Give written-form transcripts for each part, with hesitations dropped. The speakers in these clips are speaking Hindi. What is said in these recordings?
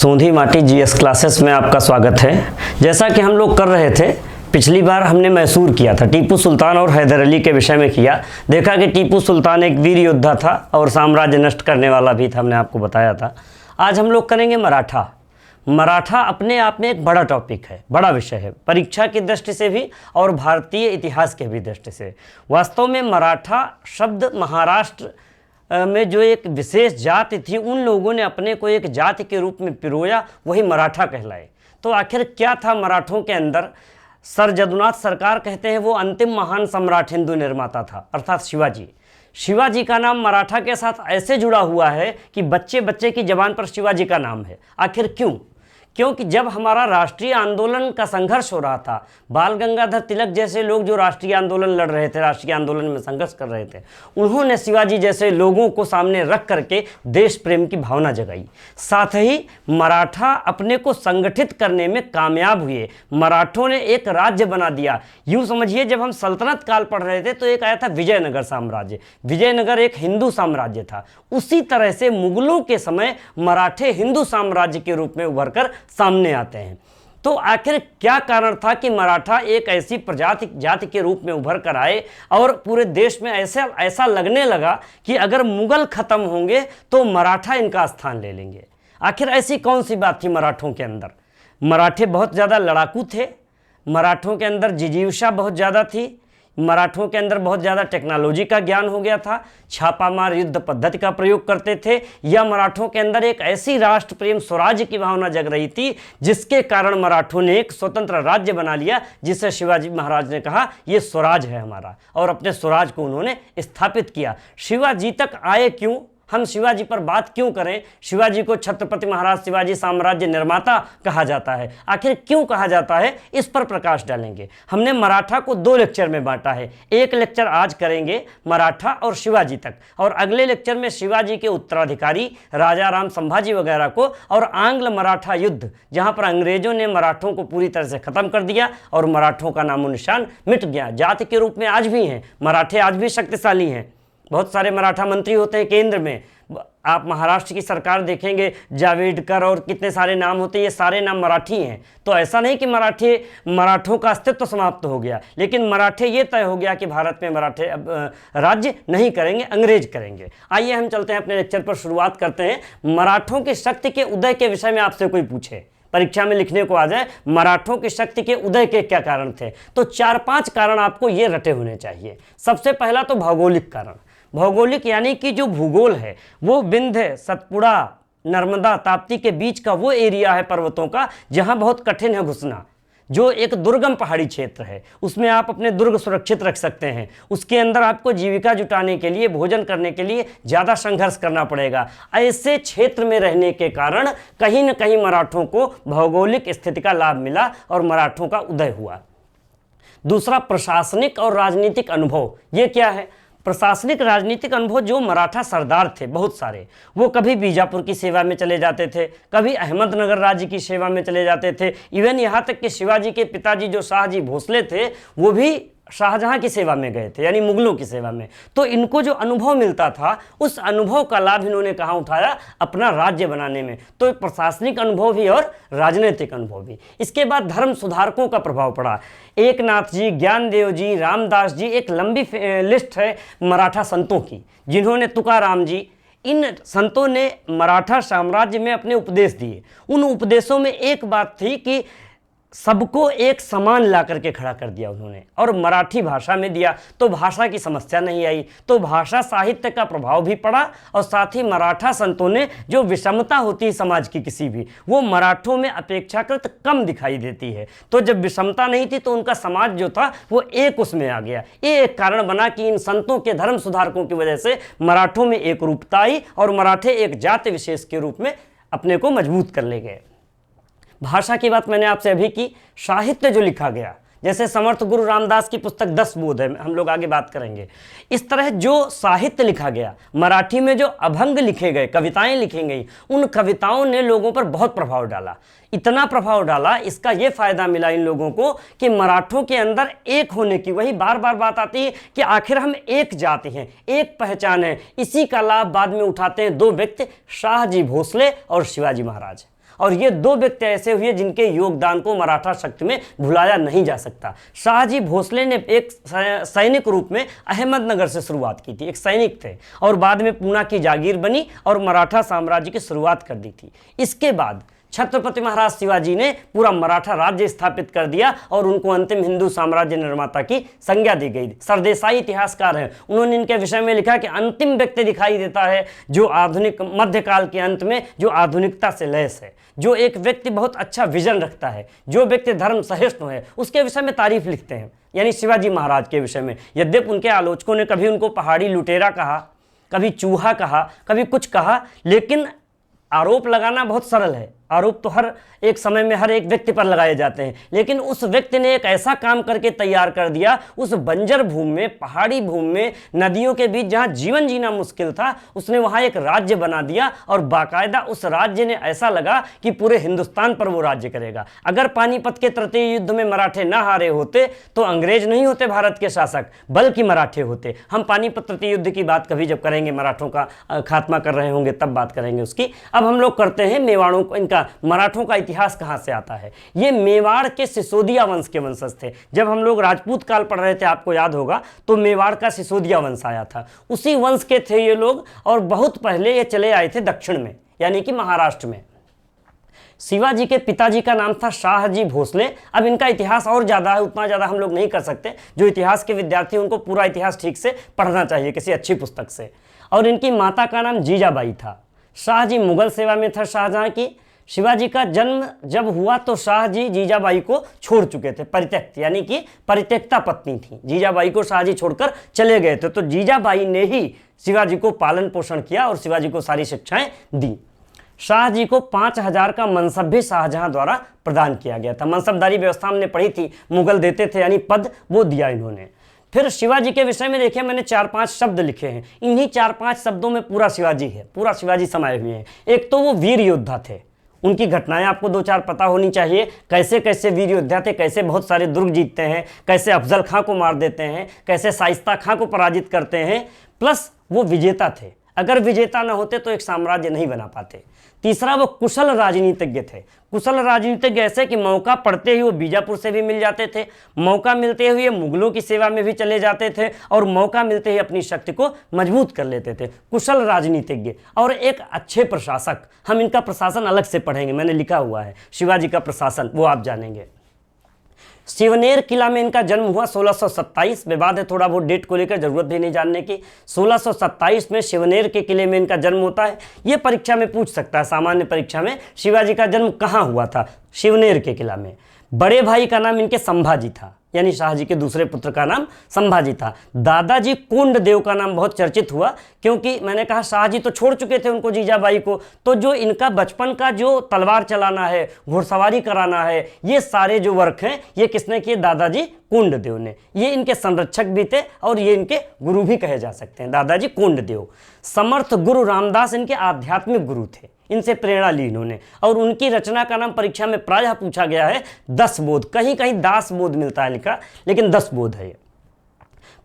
सोंधी माटी जीएस क्लासेस में आपका स्वागत है। जैसा कि हम लोग कर रहे थे, पिछली बार हमने मैसूर किया था, टीपू सुल्तान और हैदर अली के विषय में किया। देखा कि टीपू सुल्तान एक वीर योद्धा था और साम्राज्य नष्ट करने वाला भी था, हमने आपको बताया था। आज हम लोग करेंगे मराठा। मराठा अपने आप में एक बड़ा टॉपिक है, बड़ा विषय है, परीक्षा की दृष्टि से भी और भारतीय इतिहास के भी दृष्टि से। वास्तव में मराठा शब्द महाराष्ट्र में जो एक विशेष जाति थी, उन लोगों ने अपने को एक जाति के रूप में पिरोया, वही मराठा कहलाए। तो आखिर क्या था मराठों के अंदर? सर जदुनाथ सरकार कहते हैं वो अंतिम महान सम्राट हिंदू निर्माता था, अर्थात शिवाजी। शिवाजी का नाम मराठा के साथ ऐसे जुड़ा हुआ है कि बच्चे बच्चे की जबान पर शिवाजी का नाम है। आखिर क्यों? क्योंकि जब हमारा राष्ट्रीय आंदोलन का संघर्ष हो रहा था, बाल गंगाधर तिलक जैसे लोग जो राष्ट्रीय आंदोलन लड़ रहे थे, राष्ट्रीय आंदोलन में संघर्ष कर रहे थे, उन्होंने शिवाजी जैसे लोगों को सामने रख करके देश प्रेम की भावना जगाई। साथ ही मराठा अपने को संगठित करने में कामयाब हुए। मराठों ने एक राज्य बना दिया। यूँ समझिए, जब हम सल्तनत काल पढ़ रहे थे तो एक आया था विजयनगर साम्राज्य। विजयनगर एक हिंदू साम्राज्य था। उसी तरह से मुगलों के समय मराठे हिंदू साम्राज्य के रूप में उभर कर सामने आते हैं। तो आखिर क्या कारण था कि मराठा एक ऐसी जाति के रूप में उभर कर आए और पूरे देश में ऐसा लगने लगा कि अगर मुगल खत्म होंगे तो मराठा इनका स्थान ले लेंगे। आखिर ऐसी कौन सी बात थी मराठों के अंदर? मराठे बहुत ज़्यादा लड़ाकू थे, मराठों के अंदर जिजीविषा बहुत ज़्यादा थी, मराठों के अंदर बहुत ज़्यादा टेक्नोलॉजी का ज्ञान हो गया था, छापामार युद्ध पद्धति का प्रयोग करते थे, या मराठों के अंदर एक ऐसी राष्ट्र प्रेम स्वराज्य की भावना जग रही थी जिसके कारण मराठों ने एक स्वतंत्र राज्य बना लिया, जिसे शिवाजी महाराज ने कहा ये स्वराज है हमारा, और अपने स्वराज को उन्होंने स्थापित किया। शिवाजी तक आए क्यों? हम शिवाजी पर बात क्यों करें? शिवाजी को छत्रपति महाराज शिवाजी साम्राज्य निर्माता कहा जाता है। आखिर क्यों कहा जाता है, इस पर प्रकाश डालेंगे। हमने मराठा को 2 लेक्चर में बांटा है। एक लेक्चर आज करेंगे मराठा और शिवाजी तक, और अगले लेक्चर में शिवाजी के उत्तराधिकारी राजा राम संभाजी वगैरह को, और आंग्ल मराठा युद्ध, जहां पर अंग्रेजों ने मराठों को पूरी तरह से खत्म कर दिया और मराठों का नामो निशान मिट गया। जाति के रूप में आज भी हैं मराठे, आज भी शक्तिशाली हैं। बहुत सारे मराठा मंत्री होते हैं केंद्र में। आप महाराष्ट्र की सरकार देखेंगे, जावेडकर और कितने सारे नाम होते हैं, ये सारे नाम मराठी हैं। तो ऐसा नहीं कि मराठों का अस्तित्व समाप्त हो गया, लेकिन मराठे ये तय हो गया कि भारत में मराठे अब राज्य नहीं करेंगे, अंग्रेज करेंगे। आइए हम चलते हैं अपने लेक्चर पर, शुरुआत करते हैं। मराठों की शक्ति के उदय के विषय में आपसे कोई पूछे, परीक्षा में लिखने को आ जाए, मराठों की शक्ति के उदय के क्या कारण थे, तो 4-5 कारण आपको ये रटे होने चाहिए। सबसे पहला तो भौगोलिक कारण। भौगोलिक यानी कि जो भूगोल है वो विंध्य, सतपुड़ा, नर्मदा, ताप्ती के बीच का वो एरिया है पर्वतों का जहां बहुत कठिन है घुसना, जो एक दुर्गम पहाड़ी क्षेत्र है। उसमें आप अपने दुर्ग सुरक्षित रख सकते हैं। उसके अंदर आपको जीविका जुटाने के लिए, भोजन करने के लिए ज़्यादा संघर्ष करना पड़ेगा। ऐसे क्षेत्र में रहने के कारण कहीं न कहीं मराठों को भौगोलिक स्थिति का लाभ मिला और मराठों का उदय हुआ। दूसरा, प्रशासनिक और राजनीतिक अनुभव। ये क्या है? प्रशासनिक राजनीतिक अनुभव। जो मराठा सरदार थे बहुत सारे, वो कभी बीजापुर की सेवा में चले जाते थे, कभी अहमदनगर राज्य की सेवा में चले जाते थे। इवन यहाँ तक कि शिवाजी के पिताजी जो शाहजी भोसले थे, वो भी शाहजहां की सेवा में गए थे, यानी मुगलों की सेवा में। तो इनको जो अनुभव मिलता था, उस अनुभव का लाभ इन्होंने कहाँ उठाया? अपना राज्य बनाने में। तो प्रशासनिक अनुभव भी और राजनीतिक अनुभव भी। इसके बाद धर्म सुधारकों का प्रभाव पड़ा। एकनाथ जी, ज्ञानदेव जी, रामदास जी, एक लंबी लिस्ट है मराठा संतों की, जिन्होंने, तुकाराम जी, इन संतों ने मराठा साम्राज्य में अपने उपदेश दिए। उन उपदेशों में एक बात थी कि सबको एक समान ला करके खड़ा कर दिया उन्होंने, और मराठी भाषा में दिया, तो भाषा की समस्या नहीं आई। तो भाषा साहित्य का प्रभाव भी पड़ा, और साथ ही मराठा संतों ने, जो विषमता होती है समाज की किसी भी, वो मराठों में अपेक्षाकृत कम दिखाई देती है। तो जब विषमता नहीं थी तो उनका समाज जो था वो एक उसमें आ गया। ये एक कारण बना कि इन संतों के, धर्म सुधारकों की वजह से मराठों में एक रूपता आई और मराठे एक जाति विशेष के रूप में अपने को मजबूत कर ले गए। भाषा की बात मैंने आपसे अभी की। साहित्य जो लिखा गया, जैसे समर्थ गुरु रामदास की पुस्तक 10 बोध है, हम लोग आगे बात करेंगे। इस तरह जो साहित्य लिखा गया, मराठी में जो अभंग लिखे गए, कविताएं लिखी गई, उन कविताओं ने लोगों पर बहुत प्रभाव डाला। इतना प्रभाव डाला, इसका ये फायदा मिला इन लोगों को कि मराठों के अंदर एक होने की, वही बार बार बात आती है कि आखिर हम एक जाति हैं, एक पहचान है। इसी का लाभ बाद में उठाते हैं 2 व्यक्ति, शाहजी भोसले और शिवाजी महाराज। और ये दो व्यक्ति ऐसे हुए जिनके योगदान को मराठा शक्ति में भुलाया नहीं जा सकता। शाहजी भोसले ने एक सैनिक रूप में अहमदनगर से शुरुआत की थी, एक सैनिक थे, और बाद में पूना की जागीर बनी और मराठा साम्राज्य की शुरुआत कर दी थी। इसके बाद छत्रपति महाराज शिवाजी ने पूरा मराठा राज्य स्थापित कर दिया और उनको अंतिम हिंदू साम्राज्य निर्माता की संज्ञा दी गई। सरदेसाई इतिहासकार हैं, उन्होंने इनके विषय में लिखा कि अंतिम व्यक्ति दिखाई देता है जो आधुनिक मध्यकाल के अंत में जो आधुनिकता से लैस है, जो एक व्यक्ति बहुत अच्छा विजन रखता है, जो व्यक्ति धर्म सहिष्णु है, उसके विषय में तारीफ लिखते हैं, यानी शिवाजी महाराज के विषय में। यद्यपि उनके आलोचकों ने कभी उनको पहाड़ी लुटेरा कहा, कभी चूहा कहा, कभी कुछ कहा, लेकिन आरोप लगाना बहुत सरल है। आरोप तो हर एक समय में हर एक व्यक्ति पर लगाए जाते हैं, लेकिन उस व्यक्ति ने एक ऐसा काम करके तैयार कर दिया उस बंजर भूमि में, पहाड़ी भूमि में, नदियों के बीच जहां जीवन जीना मुश्किल था, उसने वहां एक राज्य बना दिया और बाकायदा उस राज्य ने ऐसा लगा कि पूरे हिंदुस्तान पर वो राज्य करेगा। अगर पानीपत के तृतीय युद्ध में मराठे न हारे होते तो अंग्रेज नहीं होते भारत के शासक, बल्कि मराठे होते। हम पानीपत तृतीय युद्ध की बात कभी जब करेंगे, मराठों का खात्मा कर रहे होंगे, तब बात करेंगे उसकी। अब हम लोग करते हैं मेवाड़ों को, इनका मराठों का इतिहास कहां से आता है। ये मेवाड़ के सिसोदिया वंश के वंशज थे। जब हम लोग राजपूत काल पढ़ रहे थे, आपको याद होगा, तो मेवाड़ का सिसोदिया वंश आया था, उसी वंश के थे ये लोग। और बहुत पहले ये चले आए थे दक्षिण में, यानी कि महाराष्ट्र में। शिवाजी के पिताजी का नाम था शाहजी भोसले। अब इनका इतिहास और ज़्यादा है, उतना ज़्यादा हम लोग नहीं कर सकते। जो इतिहास के विद्यार्थी उनको पूरा इतिहास ठीक से पढ़ना चाहिए किसी अच्छी पुस्तक से। और इनकी माता का नाम जीजाबाई था। शाहजी मुगल सेवा में था शाहजहां की। शिवाजी का जन्म जब हुआ तो शाहजी जीजाबाई को छोड़ चुके थे, परित्यक्त, यानी कि परित्यक्ता पत्नी थी। जीजाबाई को शाहजी छोड़कर चले गए थे, तो जीजाबाई ने ही शिवाजी को पालन पोषण किया और शिवाजी को सारी शिक्षाएं दी। शाहजी को 5000 का मनसब भी शाहजहां द्वारा प्रदान किया गया था। मनसबदारी व्यवस्था हमने पढ़ी थी, मुगल देते थे, यानी पद, वो दिया इन्होंने। फिर शिवाजी के विषय में देखिए, मैंने 4-5 शब्द लिखे हैं। इन्हीं 4-5 शब्दों में पूरा शिवाजी है, पूरा शिवाजी समाये हुए हैं। एक तो वो वीर योद्धा थे, उनकी घटनाएं आपको 2-4 पता होनी चाहिए। कैसे कैसे वीर योद्धा थे, कैसे बहुत सारे दुर्ग जीतते हैं, कैसे अफजल खां को मार देते हैं, कैसे शाइस्ता खां को पराजित करते हैं। प्लस वो विजेता थे, अगर विजेता न होते तो एक साम्राज्य नहीं बना पाते। तीसरा, वो कुशल राजनीतिज्ञ थे। कुशल राजनीतिज्ञ ऐसे कि मौका पड़ते ही वो बीजापुर से भी मिल जाते थे, मौका मिलते हुए मुगलों की सेवा में भी चले जाते थे, और मौका मिलते ही अपनी शक्ति को मजबूत कर लेते थे। कुशल राजनीतिज्ञ और एक अच्छे प्रशासक। हम इनका प्रशासन अलग से पढ़ेंगे, मैंने लिखा हुआ है शिवाजी का प्रशासन, वो आप जानेंगे। शिवनेर किला में इनका जन्म हुआ 1627। विवाद है थोड़ा बहुत डेट को लेकर, जरूरत भी नहीं जानने की। 1627 में शिवनेर के किले में इनका जन्म होता है। ये परीक्षा में पूछ सकता है, सामान्य परीक्षा में, शिवाजी का जन्म कहाँ हुआ था? शिवनेर के किला में। बड़े भाई का नाम इनके संभाजी था, यानी शाहजी के दूसरे पुत्र का नाम संभाजी था। दादाजी कोंडदेव का नाम बहुत चर्चित हुआ, क्योंकि मैंने कहा शाहजी तो छोड़ चुके थे उनको, जीजाबाई को, तो जो इनका बचपन का जो तलवार चलाना है, घुड़सवारी कराना है, ये सारे जो वर्क हैं, ये किसने किए? दादाजी कोंडदेव ने। ये इनके संरक्षक भी थे और ये इनके गुरु भी कहे जा सकते हैं, दादाजी कोंडदेव। समर्थ गुरु रामदास इनके आध्यात्मिक गुरु थे, इनसे प्रेरणा ली इन्होंने। और उनकी रचना का नाम परीक्षा में प्रायः पूछा गया है 10 बोध, कहीं कहीं दास बोध मिलता है लिखा, लेकिन 10 बोध है ये।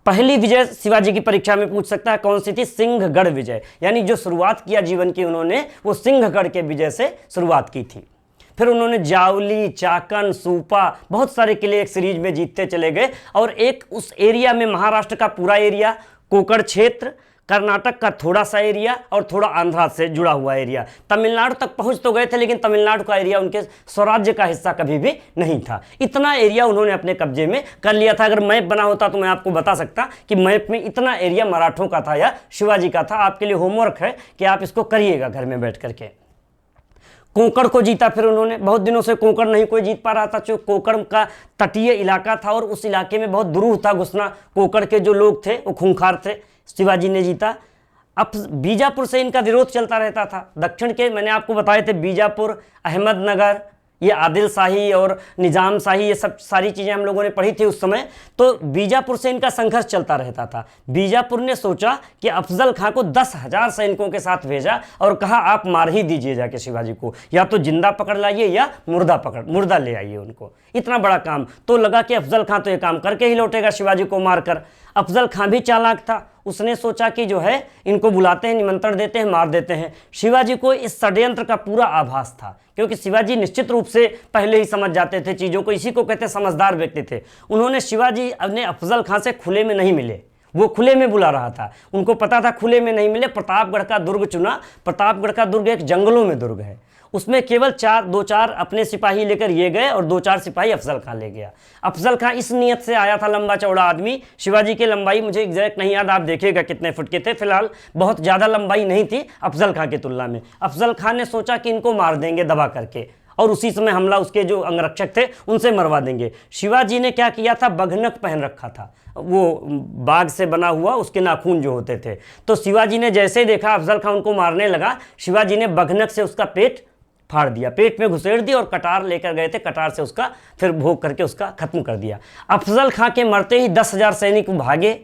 पहली विजय शिवाजी की परीक्षा में पूछ सकता है, कौन सी थी? सिंहगढ़ विजय, यानी जो शुरुआत किया जीवन की उन्होंने, वो सिंहगढ़ के विजय से शुरुआत की थी। फिर उन्होंने जावली, चाकन, सूपा, बहुत सारे किले एक सीरीज में जीतते चले गए। और एक उस एरिया में, महाराष्ट्र का पूरा एरिया, कोकण क्षेत्र, कर्नाटक का थोड़ा सा एरिया और थोड़ा आंध्रा से जुड़ा हुआ एरिया, तमिलनाडु तक पहुंच तो गए थे, लेकिन तमिलनाडु का एरिया उनके स्वराज्य का हिस्सा कभी भी नहीं था। इतना एरिया उन्होंने अपने कब्जे में कर लिया था। अगर मैप बना होता तो मैं आपको बता सकता कि मैप में इतना एरिया मराठों का था या शिवाजी का था। आपके लिए होमवर्क है कि आप इसको करिएगा घर में बैठ करके। कोंकण को जीता फिर उन्होंने, बहुत दिनों से कोंकण नहीं कोई जीत पा रहा था, जो कोंकण का तटीय इलाका था और उस इलाके में बहुत दुरूह था घुसना। कोंकण के जो लोग थे वो खूंखार थे, शिवाजी ने जीता। अब बीजापुर से इनका विरोध चलता रहता था। दक्षिण के मैंने आपको बताए थे, बीजापुर, अहमदनगर, ये आदिल शाही और निज़ाम शाही, ये सब सारी चीज़ें हम लोगों ने पढ़ी थी उस समय। तो बीजापुर से इनका संघर्ष चलता रहता था। बीजापुर ने सोचा कि अफजल खां को 10,000 सैनिकों के साथ भेजा और कहा आप मार ही दीजिए जाके शिवाजी को, या तो जिंदा पकड़ लाइए या मुर्दा ले आइए उनको। इतना बड़ा काम तो लगा कि अफजल खां तो ये काम करके ही लौटेगा शिवाजी को मारकर। अफजल खां भी चालाक था, उसने सोचा कि जो है इनको बुलाते हैं, निमंत्रण देते हैं, मार देते हैं। शिवाजी को इस षड्यंत्र का पूरा आभास था, क्योंकि शिवाजी निश्चित रूप से पहले ही समझ जाते थे चीज़ों को, इसी को कहते समझदार व्यक्ति थे। उन्होंने शिवाजी अपने अफजल खां से खुले में नहीं मिले, वो खुले में बुला रहा था, उनको पता था खुले में नहीं मिले, प्रतापगढ़ का दुर्ग चुना। प्रतापगढ़ का दुर्ग एक जंगलों में दुर्ग है, उसमें केवल दो चार अपने सिपाही लेकर ये गए और 2-4 सिपाही अफजल खां ले गया। अफजल खां इस नियत से आया था, लंबा चौड़ा आदमी, शिवाजी की लंबाई मुझे एग्जैक्ट नहीं याद, आप देखिएगा कितने फुट के थे, फिलहाल बहुत ज़्यादा लंबाई नहीं थी अफजल खां की तुलना में। अफजल खां ने सोचा कि इनको मार देंगे दबा करके, और उसी समय हमला उसके जो अंगरक्षक थे उनसे मरवा देंगे। शिवाजी ने क्या किया था, बघनक पहन रखा था, वो बाघ से बना हुआ, उसके नाखून जो होते थे। तो शिवाजी ने जैसे ही देखा अफजल खां उनको मारने लगा, शिवाजी ने बघनक से उसका पेट फाड़ दिया, पेट में घुसेड़ दिया, और कटार लेकर गए थे, कटार से उसका फिर भोग करके उसका खत्म कर दिया। अफजल खां के मरते ही 10,000 सैनिक भागे,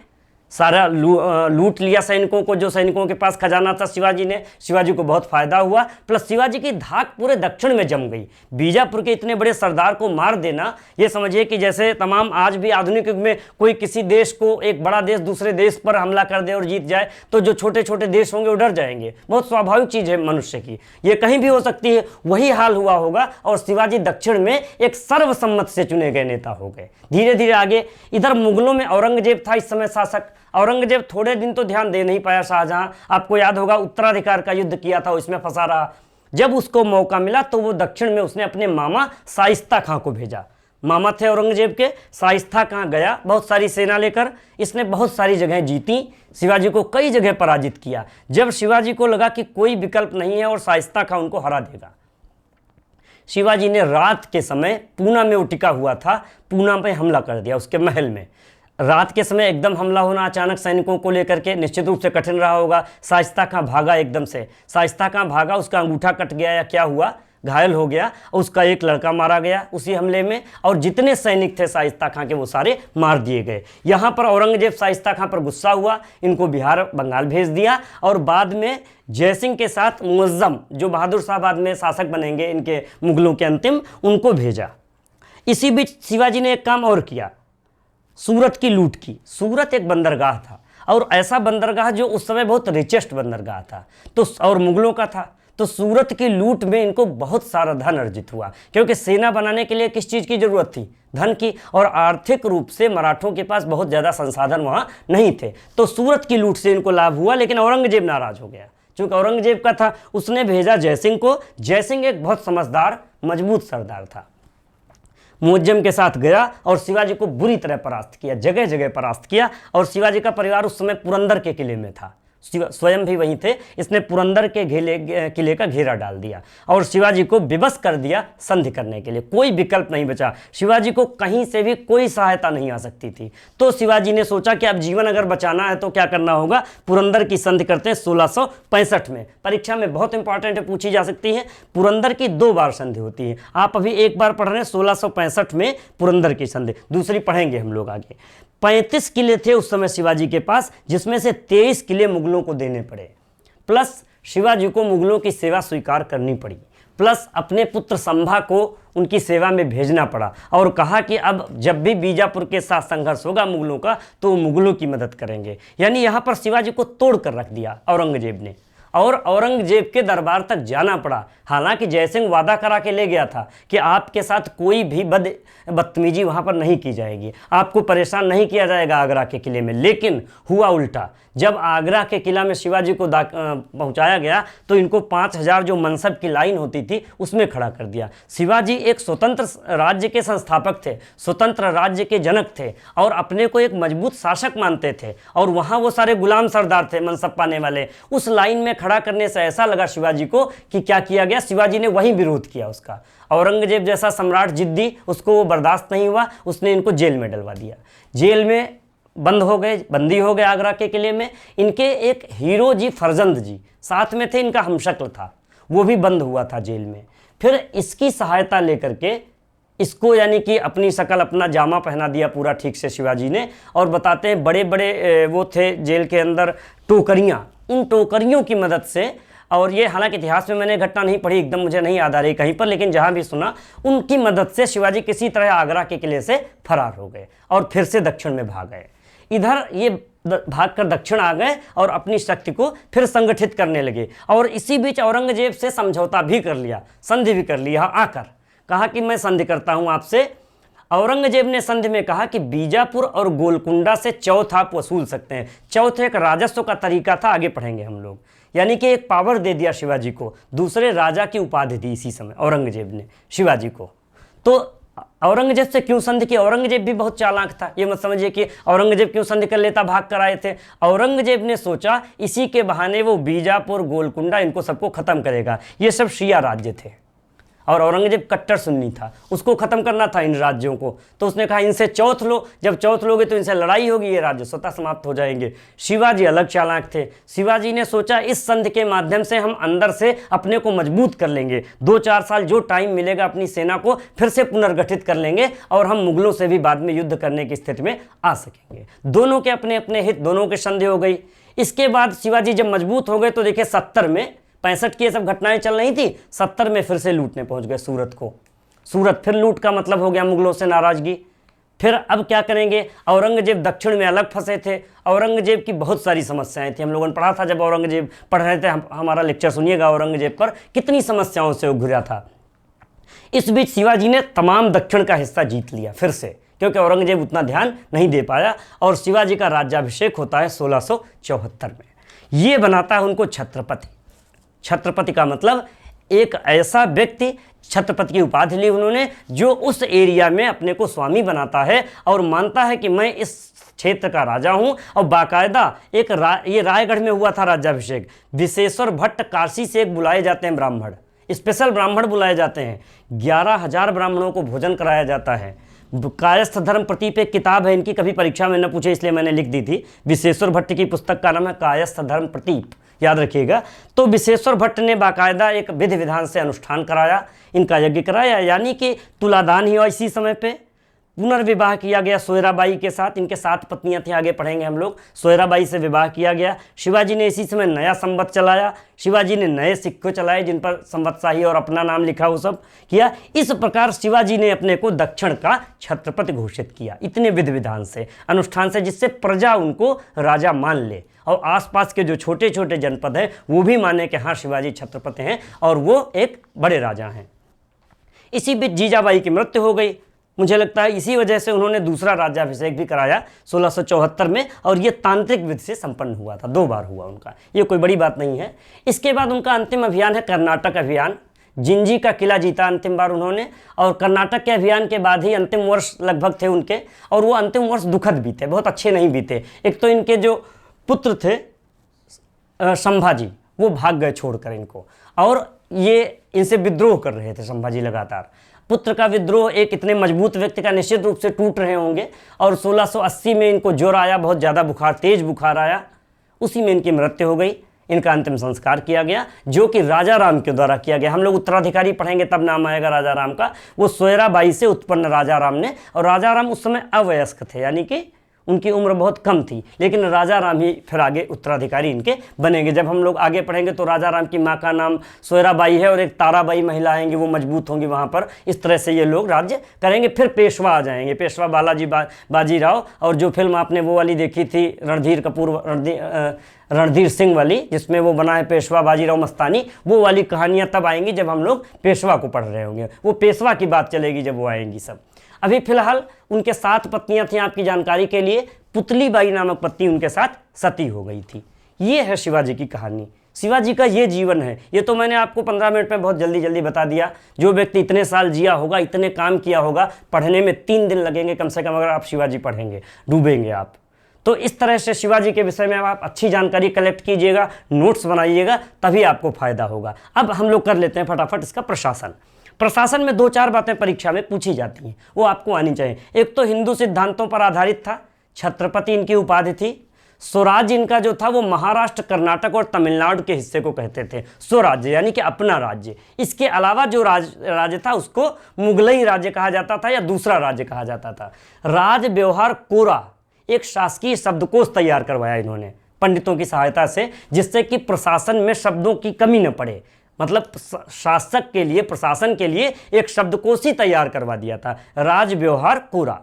सारा लूट लिया सैनिकों को, जो सैनिकों के पास खजाना था शिवाजी ने। शिवाजी को बहुत फायदा हुआ, प्लस शिवाजी की धाक पूरे दक्षिण में जम गई। बीजापुर के इतने बड़े सरदार को मार देना, ये समझिए कि जैसे तमाम आज भी आधुनिक युग में कोई किसी देश को, एक बड़ा देश दूसरे देश पर हमला कर दे और जीत जाए, तो जो छोटे छोटे देश होंगे वो डर जाएंगे। बहुत स्वाभाविक चीज़ है मनुष्य की, ये कहीं भी हो सकती है। वही हाल हुआ होगा, और शिवाजी दक्षिण में एक सर्वसम्मत से चुने गए नेता हो गए। धीरे धीरे आगे, इधर मुगलों में औरंगजेब था इस समय शासक। औरंगजेब थोड़े दिन तो ध्यान दे नहीं पाया शाहजहां, आपको याद होगा उत्तराधिकार का युद्ध किया था, उसमें फंसा रहा। जब उसको मौका मिला तो वो दक्षिण में उसने अपने मामा शाइस्ता खां को भेजा। मामा थे औरंगजेब के, शाइस्ता खां गया बहुत सारी सेना लेकर, इसने बहुत सारी जगह जीती, शिवाजी को कई जगह पराजित किया। जब शिवाजी को लगा कि कोई विकल्प नहीं है और शाइस्ता खां उनको हरा देगा, शिवाजी ने रात के समय, पूना में वो टिका हुआ था, पूना पे हमला कर दिया उसके महल में। रात के समय एकदम हमला होना अचानक सैनिकों को लेकर के निश्चित रूप से कठिन रहा होगा। शाइस्ता खां भागा एकदम से, शाइस्ता खां भागा, उसका अंगूठा कट गया या क्या हुआ, घायल हो गया, उसका एक लड़का मारा गया उसी हमले में, और जितने सैनिक थे शाइस्ता खां के वो सारे मार दिए गए। यहाँ पर औरंगजेब शाइस्ता खां पर गुस्सा हुआ, इनको बिहार बंगाल भेज दिया, और बाद में जयसिंह के साथ मुअज्जम, जो बहादुर शाह बाद में शासक बनेंगे इनके मुगलों के अंतिम, उनको भेजा। इसी बीच शिवाजी ने एक काम और किया, सूरत की लूट की। सूरत एक बंदरगाह था, और ऐसा बंदरगाह जो उस समय बहुत रिचेस्ट बंदरगाह था, तो और मुगलों का था। तो सूरत की लूट में इनको बहुत सारा धन अर्जित हुआ, क्योंकि सेना बनाने के लिए किस चीज़ की ज़रूरत थी, धन की, और आर्थिक रूप से मराठों के पास बहुत ज़्यादा संसाधन वहाँ नहीं थे। तो सूरत की लूट से इनको लाभ हुआ, लेकिन औरंगजेब नाराज़ हो गया, क्योंकि औरंगजेब का था, उसने भेजा जयसिंह को। जयसिंह एक बहुत समझदार मजबूत सरदार था, मुअज्जम के साथ गया और शिवाजी को बुरी तरह परास्त किया, जगह जगह परास्त किया। और शिवाजी का परिवार उस समय पुरंदर के किले में था, स्वयं भी वहीं थे, इसने पुरंदर के किले का घेरा डाल दिया और शिवाजी को विवश कर दिया संधि करने के लिए। कोई विकल्प नहीं बचा, शिवाजी को कहीं से भी कोई सहायता नहीं आ सकती थी। तो शिवाजी ने सोचा कि अब जीवन अगर बचाना है तो क्या करना होगा, पुरंदर की संधि करते हैं 1665 में। परीक्षा में बहुत इंपॉर्टेंट है, पूछी जा सकती है। पुरंदर की 2 बार संधि होती है, आप अभी एक बार पढ़ रहे हैं 1665 में पुरंदर की संधि, दूसरी पढ़ेंगे हम लोग आगे। 35 किले थे उस समय शिवाजी के पास, जिसमें से 23 किले मुगलों को देने पड़े, प्लस शिवाजी को मुगलों की सेवा स्वीकार करनी पड़ी, प्लस अपने पुत्र संभा को उनकी सेवा में भेजना पड़ा, और कहा कि अब जब भी बीजापुर के साथ संघर्ष होगा मुगलों का तो वो मुगलों की मदद करेंगे। यानी यहाँ पर शिवाजी को तोड़ कर रख दिया औरंगजेब ने, और औरंगजेब के दरबार तक जाना पड़ा। हालांकि जयसिंह वादा करा के ले गया था कि आपके साथ कोई भी बदतमीजी वहाँ पर नहीं की जाएगी, आपको परेशान नहीं किया जाएगा आगरा के किले में। लेकिन हुआ उल्टा, जब आगरा के किला में शिवाजी को पहुँचाया गया तो इनको 5000 जो मनसब की लाइन होती थी उसमें खड़ा कर दिया। शिवाजी एक स्वतंत्र राज्य के संस्थापक थे, स्वतंत्र राज्य के जनक थे, और अपने को एक मजबूत शासक मानते थे, और वहाँ वो सारे गुलाम सरदार थे मनसब पाने वाले। उस लाइन में खड़ा करने से ऐसा लगा शिवाजी को कि क्या किया गया, शिवाजी ने वहीं विरोध किया उसका। औरंगजेब जैसा सम्राट जिद्दी, उसको वो बर्दाश्त नहीं हुआ, उसने इनको जेल में डलवा दिया। जेल में बंद हो गए, बंदी हो गए आगरा के किले में। इनके एक हीरो जी फरजंद जी साथ में थे, इनका हमशक्ल था, वो भी बंद हुआ था जेल में। फिर इसकी सहायता लेकर के इसको, यानी कि अपनी शकल अपना जामा पहना दिया पूरा ठीक से शिवाजी ने। और बताते हैं बड़े बड़े वो थे जेल के अंदर टोकरियाँ, उन टोकरियों की मदद से, और ये हालांकि इतिहास में मैंने घटना नहीं पढ़ी, एकदम मुझे नहीं याद आ रही कहीं पर, लेकिन जहाँ भी सुना उनकी मदद से शिवाजी किसी तरह आगरा के किले से फरार हो गए और फिर से दक्षिण में भाग गए। इधर ये भागकर दक्षिण आ गए और अपनी शक्ति को फिर संगठित करने लगे। और इसी बीच औरंगजेब से समझौता भी कर लिया, संधि भी कर लिया। आकर कहा कि मैं संधि करता हूं आपसे। औरंगजेब ने संधि में कहा कि बीजापुर और गोलकुंडा से चौथ आप वसूल सकते हैं। चौथ एक राजस्व का तरीका था, आगे पढ़ेंगे हम लोग। यानी कि एक पावर दे दिया शिवाजी को, दूसरे राजा की उपाधि दी इसी समय औरंगजेब ने शिवाजी को। तो औरंगजेब से क्यों संधि की? औरंगजेब भी बहुत चालाक था। ये मत समझिए कि औरंगजेब क्यों संधि कर लेता, भाग कर आए थे। औरंगजेब ने सोचा इसी के बहाने वो बीजापुर, गोलकुंडा, इनको सबको खत्म करेगा। ये सब शिया राज्य थे और औरंगजेब कट्टर सुन्नी था, उसको खत्म करना था इन राज्यों को। तो उसने कहा इनसे चौथ लो, जब चौथ लोगे तो इनसे लड़ाई होगी, ये राज्य स्वतः समाप्त हो जाएंगे। शिवाजी अलग चालाक थे। शिवाजी ने सोचा इस संधि के माध्यम से हम अंदर से अपने को मजबूत कर लेंगे, 2-4 साल जो टाइम मिलेगा अपनी सेना को फिर से पुनर्गठित कर लेंगे और हम मुगलों से भी बाद में युद्ध करने की स्थिति में आ सकेंगे। दोनों के अपने अपने हित, दोनों के संधि हो गई। इसके बाद शिवाजी जब मजबूत हो गए तो देखिए 70 में, 65 की ये सब घटनाएं चल रही थी, 70 में फिर से लूटने पहुंच गए सूरत को। सूरत फिर लूट का मतलब हो गया मुगलों से नाराजगी। फिर अब क्या करेंगे? औरंगजेब दक्षिण में अलग फंसे थे। औरंगजेब की बहुत सारी समस्याएं थी, हम लोगों ने पढ़ा था जब औरंगजेब पढ़ रहे थे। हमारा लेक्चर सुनिएगा औरंगजेब पर, कितनी समस्याओं से घिरा था। इस बीच शिवाजी ने तमाम दक्षिण का हिस्सा जीत लिया फिर से, क्योंकि औरंगजेब उतना ध्यान नहीं दे पाया। और शिवाजी का राज्याभिषेक होता है 1674 में। ये बनाता है उनको छत्रपति। छत्रपति का मतलब एक ऐसा व्यक्ति, छत्रपति की उपाधि ली उन्होंने, जो उस एरिया में अपने को स्वामी बनाता है और मानता है कि मैं इस क्षेत्र का राजा हूं। और बाकायदा ये रायगढ़ में हुआ था राज्याभिषेक। विशेश्वर भट्ट काशी से एक बुलाए जाते हैं ब्राह्मण, स्पेशल ब्राह्मण बुलाए जाते हैं। 11,000 ब्राह्मणों को भोजन कराया जाता है। कायस्थ धर्म प्रतीप एक किताब है इनकी, कभी परीक्षा में न पूछे इसलिए मैंने लिख दी थी। विशेश्वर भट्ट की पुस्तक का नाम है कायस्थ धर्म प्रतीप, याद रखिएगा। तो विशेश्वर भट्ट ने बाकायदा एक विधि विधान से अनुष्ठान कराया, इनका यज्ञ कराया। यानी कि तुलादान ही हुआ इसी समय पे। पुनर्विवाह किया गया सोयराबाई के साथ, इनके 7 पत्नियां थी, आगे पढ़ेंगे हम लोग। सोयराबाई से विवाह किया गया। शिवाजी ने इसी समय नया संवत चलाया। शिवाजी ने नए सिक्के चलाए जिन पर संवतशाही और अपना नाम लिखा, वो सब किया। इस प्रकार शिवाजी ने अपने को दक्षिण का छत्रपति घोषित किया, इतने विधि विधान से, अनुष्ठान से, जिससे प्रजा उनको राजा मान ले और आसपास के जो छोटे छोटे जनपद हैं वो भी माने कि हाँ शिवाजी छत्रपति हैं और वो एक बड़े राजा हैं। इसी बीच जीजाबाई की मृत्यु हो गई। मुझे लगता है इसी वजह से उन्होंने दूसरा राज्याभिषेक भी कराया 1674 में, और ये तांत्रिक विधि से संपन्न हुआ था, 2 बार हुआ उनका, ये कोई बड़ी बात नहीं है। इसके बाद उनका अंतिम अभियान है कर्नाटक अभियान। जिंजी का किला जीता अंतिम बार उन्होंने, और कर्नाटक के अभियान के बाद ही अंतिम वर्ष लगभग थे उनके, और वो अंतिम वर्ष दुखद बीते, बहुत अच्छे नहीं बीते। एक तो इनके जो पुत्र थे संभाजी, वो भाग गए छोड़कर इनको, और ये इनसे विद्रोह कर रहे थे संभाजी लगातार। पुत्र का विद्रोह एक इतने मजबूत व्यक्ति का निश्चित रूप से टूट रहे होंगे, और 1680 में इनको ज्वर आया, बहुत ज़्यादा बुखार, तेज बुखार आया, उसी में इनकी मृत्यु हो गई। इनका अंतिम संस्कार किया गया, जो कि राजा राम के द्वारा किया गया। हम लोग उत्तराधिकारी पढ़ेंगे तब नाम आएगा राजा राम का। वो सोयराबाई से उत्पन्न राजा राम ने, और राजा राम उस समय अवयस्क थे, यानी कि उनकी उम्र बहुत कम थी, लेकिन राजा राम ही फिर आगे उत्तराधिकारी इनके बनेंगे। जब हम लोग आगे पढ़ेंगे तो राजा राम की माँ का नाम सोयराबाई है और एक ताराबाई महिला आएंगी, वो मजबूत होंगी वहाँ पर। इस तरह से ये लोग राज्य करेंगे। फिर पेशवा आ जाएंगे, पेशवा बालाजी बाजीराव, और जो फिल्म आपने वो वाली देखी थी रणधीर सिंह वाली, जिसमें वो बना है पेशवा बाजीराव मस्तानी, वो वाली कहानियाँ तब आएंगी जब हम लोग पेशवा को पढ़ रहे होंगे। वो पेशवा की बात चलेगी जब वो आएंगी सब। अभी फिलहाल उनके 7 पत्नियां थीं, आपकी जानकारी के लिए। पुतलीबाई नामक पत्नी उनके साथ सती हो गई थी। ये है शिवाजी की कहानी, शिवाजी का ये जीवन है। ये तो मैंने आपको 15 मिनट में बहुत जल्दी जल्दी बता दिया। जो व्यक्ति इतने साल जिया होगा, इतने काम किया होगा, पढ़ने में 3 दिन लगेंगे कम से कम, अगर आप शिवाजी पढ़ेंगे, डूबेंगे आप। तो इस तरह से शिवाजी के विषय में आप अच्छी जानकारी कलेक्ट कीजिएगा, नोट्स बनाइएगा, तभी आपको फायदा होगा। अब हम लोग कर लेते हैं फटाफट इसका प्रशासन। प्रशासन में 2-4 बातें परीक्षा में पूछी जाती हैं, वो आपको आनी चाहिए। एक तो हिंदू सिद्धांतों पर आधारित था, छत्रपति इनकी उपाधि थी। स्वराज्य इनका जो था वो महाराष्ट्र, कर्नाटक और तमिलनाडु के हिस्से को कहते थे स्वराज्य, यानी कि अपना राज्य। इसके अलावा जो राज्य था उसको मुगलई राज्य कहा जाता था या दूसरा राज्य कहा जाता था। राज व्यवहार कोरा, एक शासकीय शब्दकोश तैयार करवाया इन्होंने पंडितों की सहायता से, जिससे कि प्रशासन में शब्दों की कमी न पड़े। मतलब शासक के लिए, प्रशासन के लिए एक शब्दकोश ही तैयार करवा दिया था, राज व्यवहार कोरा।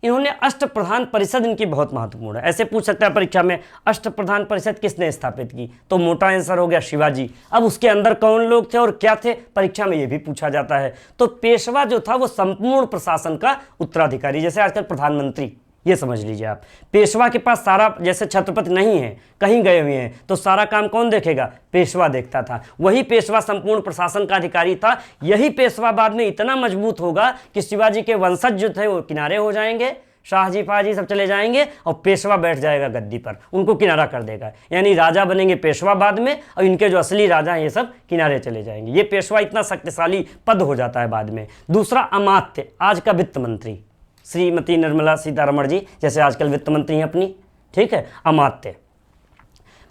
इन्होंने अष्टप्रधान परिषद, इनकी बहुत महत्वपूर्ण है। ऐसे पूछ सकता है परीक्षा में, अष्टप्रधान परिषद किसने स्थापित की, तो मोटा आंसर हो गया शिवाजी। अब उसके अंदर कौन लोग थे और क्या थे, परीक्षा में ये भी पूछा जाता है। तो पेशवा जो था वो संपूर्ण प्रशासन का उत्तराधिकारी, जैसे आजकल प्रधानमंत्री, ये समझ लीजिए आप। पेशवा के पास सारा, जैसे छत्रपति नहीं है, कहीं गए हुए हैं, तो सारा काम कौन देखेगा, पेशवा देखता था। वही पेशवा संपूर्ण प्रशासन का अधिकारी था। यही पेशवा बाद में इतना मजबूत होगा कि शिवाजी के वंशज जो थे वो किनारे हो जाएंगे, शाहजी फाजी सब चले जाएंगे और पेशवा बैठ जाएगा गद्दी पर, उनको किनारा कर देगा। यानी राजा बनेंगे पेशवा बाद में, और इनके जो असली राजा हैं ये सब किनारे चले जाएंगे। ये पेशवा इतना शक्तिशाली पद हो जाता है बाद में। दूसरा अमात्य, आज का वित्त मंत्री, श्रीमती निर्मला सीतारमण जी जैसे आजकल वित्त मंत्री हैं अपनी, ठीक है। अमात्य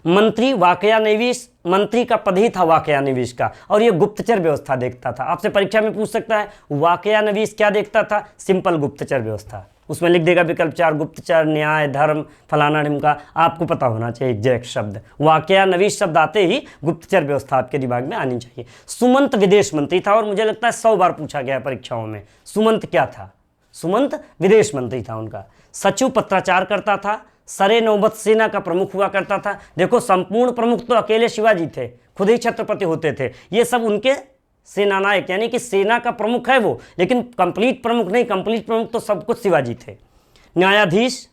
मंत्री, वाकयानिवीश, मंत्री का पद ही था वाकयानिवीश का, और ये गुप्तचर व्यवस्था देखता था। आपसे परीक्षा में पूछ सकता है वाकयानिवीश क्या देखता था, सिंपल गुप्तचर व्यवस्था। उसमें लिख देगा विकल्प 4, गुप्तचर, न्याय, धर्म, फलाना ढिमका, आपको पता होना चाहिए एग्जैक्ट शब्द। वाकयानिवीश शब्द आते ही गुप्तचर व्यवस्था आपके दिमाग में आनी चाहिए। सुमंत विदेश मंत्री था, और मुझे लगता है 100 बार पूछा गया परीक्षाओं में। सुमंत क्या था, सुमंत विदेश मंत्री था उनका। सचिव पत्राचार करता था, सरे नौबत सेना का प्रमुख हुआ करता था। देखो संपूर्ण प्रमुख तो अकेले शिवाजी थे, खुद ही छत्रपति होते थे, ये सब उनके सेनानायक, यानी कि सेना का प्रमुख है वो, लेकिन कंप्लीट प्रमुख नहीं, कंप्लीट प्रमुख तो सब कुछ शिवाजी थे। न्यायाधीश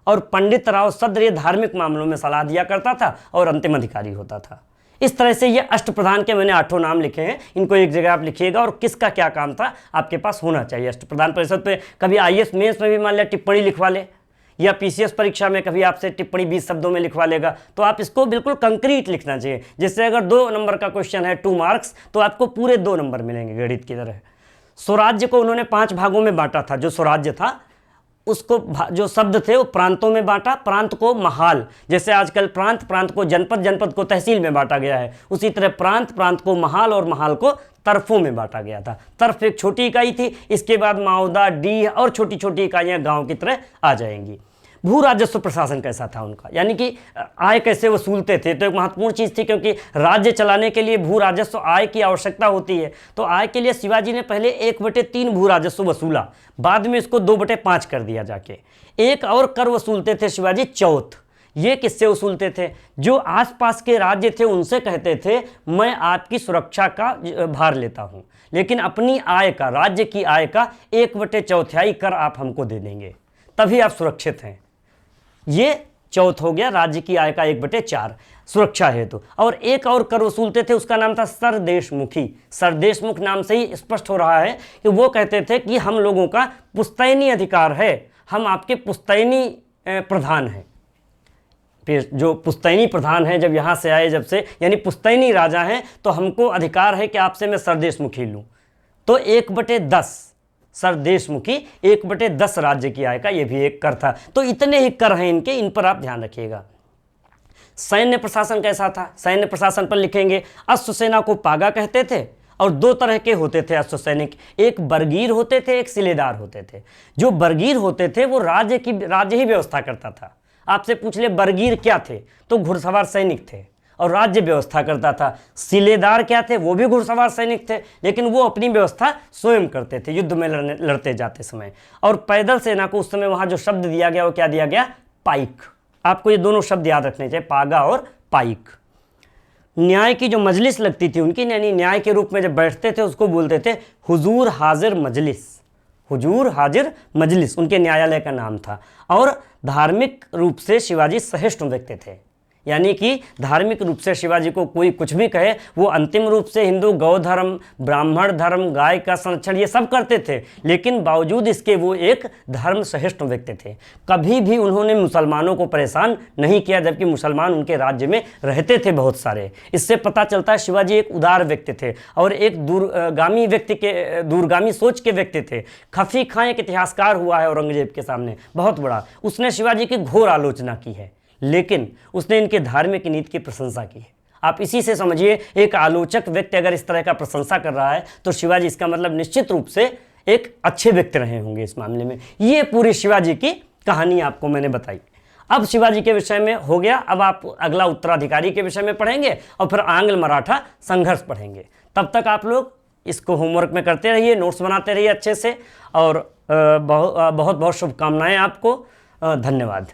और पंडित राव सद्र ये धार्मिक मामलों में सलाह दिया करता था, और अंतिम अधिकारी होता था। इस तरह से ये अष्टप्रधान के मैंने 8 नाम लिखे हैं, इनको एक जगह आप लिखिएगा, और किसका क्या काम था आपके पास होना चाहिए। अष्टप्रधान परिषद पे कभी IAS मेंस में भी मान लिया टिप्पणी लिखवा ले, या PCS परीक्षा में कभी आपसे टिप्पणी 20 शब्दों में लिखवा लेगा, तो आप इसको बिल्कुल कंक्रीट लिखना चाहिए। जिससे अगर 2 नंबर का क्वेश्चन है 2 मार्क्स, तो आपको पूरे 2 नंबर मिलेंगे गणित की तरह। स्वराज्य को उन्होंने 5 भागों में बांटा था। जो स्वराज्य था उसको जो शब्द थे वो प्रांतों में बांटा। प्रांत को महाल, जैसे आजकल प्रांत को जनपद, जनपद को तहसील में बांटा गया है, उसी तरह प्रांत को महाल, और महाल को तरफों में बांटा गया था। तरफ एक छोटी इकाई थी, इसके बाद माओदा, डीह और छोटी छोटी इकाइयाँ गांव की तरह आ जाएंगी। भू राजस्व प्रशासन कैसा था उनका, यानी कि आय कैसे वसूलते थे, तो एक महत्वपूर्ण चीज़ थी, क्योंकि राज्य चलाने के लिए भू राजस्व आय की आवश्यकता होती है। तो आय के लिए शिवाजी ने पहले 1/3 भू राजस्व वसूला, बाद में इसको 2/5 कर दिया जाके। एक और कर वसूलते थे शिवाजी, चौथ। ये किससे वसूलते थे, जो आसपास के राज्य थे उनसे कहते थे मैं आपकी सुरक्षा का भार लेता हूँ, लेकिन अपनी आय का, राज्य की आय का 1/4 कर आप हमको दे देंगे, तभी आप सुरक्षित हैं। ये चौथ हो गया, राज्य की आय का 1/4 सुरक्षा हेतु। और एक और कर वसूलते थे, उसका नाम था सरदेशमुखी। सरदेशमुख नाम से ही स्पष्ट हो रहा है कि वो कहते थे कि हम लोगों का पुश्तैनी अधिकार है, हम आपके पुश्तैनी प्रधान हैं। फिर जो पुश्तैनी प्रधान हैं, जब यहाँ से आए, जब से यानी पुश्तैनी राजा हैं, तो हमको अधिकार है कि आपसे मैं सरदेशमुखी लूँ। तो 1/10 सरदेशमुखी, 1/10 राज्य की आय का ये भी एक कर था। तो इतने ही कर हैं इनके, इन पर आप ध्यान रखिएगा। सैन्य प्रशासन कैसा था, सैन्य प्रशासन पर लिखेंगे अश्व सेना को पागा कहते थे, और 2 तरह के होते थे अश्व सैनिक, एक बरगीर होते थे, एक सिलेदार होते थे। जो बरगीर होते थे वो राज्य ही व्यवस्था करता था। आपसे पूछ ले बरगीर क्या थे, तो घुड़सवार सैनिक थे और राज्य व्यवस्था करता था। सिलेदार क्या थे, वो भी घुड़सवार सैनिक थे, लेकिन वो अपनी व्यवस्था स्वयं करते थे युद्ध में लड़ते जाते समय। और पैदल सेना को उस समय वहाँ जो शब्द दिया गया वो क्या दिया गया, पाइक। आपको ये दोनों शब्द याद रखने चाहिए, पागा और पाइक। न्याय की जो मजलिस लगती थी उनकी, यानी न्याय के रूप में जब बैठते थे उसको बोलते थे हुजूर हाजिर मजलिस। हुजूर हाजिर मजलिस उनके न्यायालय का नाम था। और धार्मिक रूप से शिवाजी सहिष्णु व्यक्ति थे, यानी कि धार्मिक रूप से शिवाजी को कोई कुछ भी कहे, वो अंतिम रूप से हिंदू गौ धर्म, ब्राह्मण धर्म, गाय का संरक्षण ये सब करते थे, लेकिन बावजूद इसके वो एक धर्म सहिष्णु व्यक्ति थे। कभी भी उन्होंने मुसलमानों को परेशान नहीं किया, जबकि मुसलमान उनके राज्य में रहते थे बहुत सारे। इससे पता चलता है शिवाजी एक उदार व्यक्ति थे और एक दूरगामी सोच के व्यक्ति थे। खफी खां एक इतिहासकार हुआ है औरंगजेब के सामने बहुत बड़ा, उसने शिवाजी की घोर आलोचना की है, लेकिन उसने इनके धार्मिक नीति की प्रशंसा की है। आप इसी से समझिए, एक आलोचक व्यक्ति अगर इस तरह का प्रशंसा कर रहा है तो शिवाजी इसका मतलब निश्चित रूप से एक अच्छे व्यक्ति रहे होंगे इस मामले में। ये पूरी शिवाजी की कहानी आपको मैंने बताई। अब शिवाजी के विषय में हो गया, अब आप अगला उत्तराधिकारी के विषय में पढ़ेंगे और फिर आंग्ल मराठा संघर्ष पढ़ेंगे। तब तक आप लोग इसको होमवर्क में करते रहिए, नोट्स बनाते रहिए अच्छे से, और बहुत बहुत शुभकामनाएं आपको। धन्यवाद।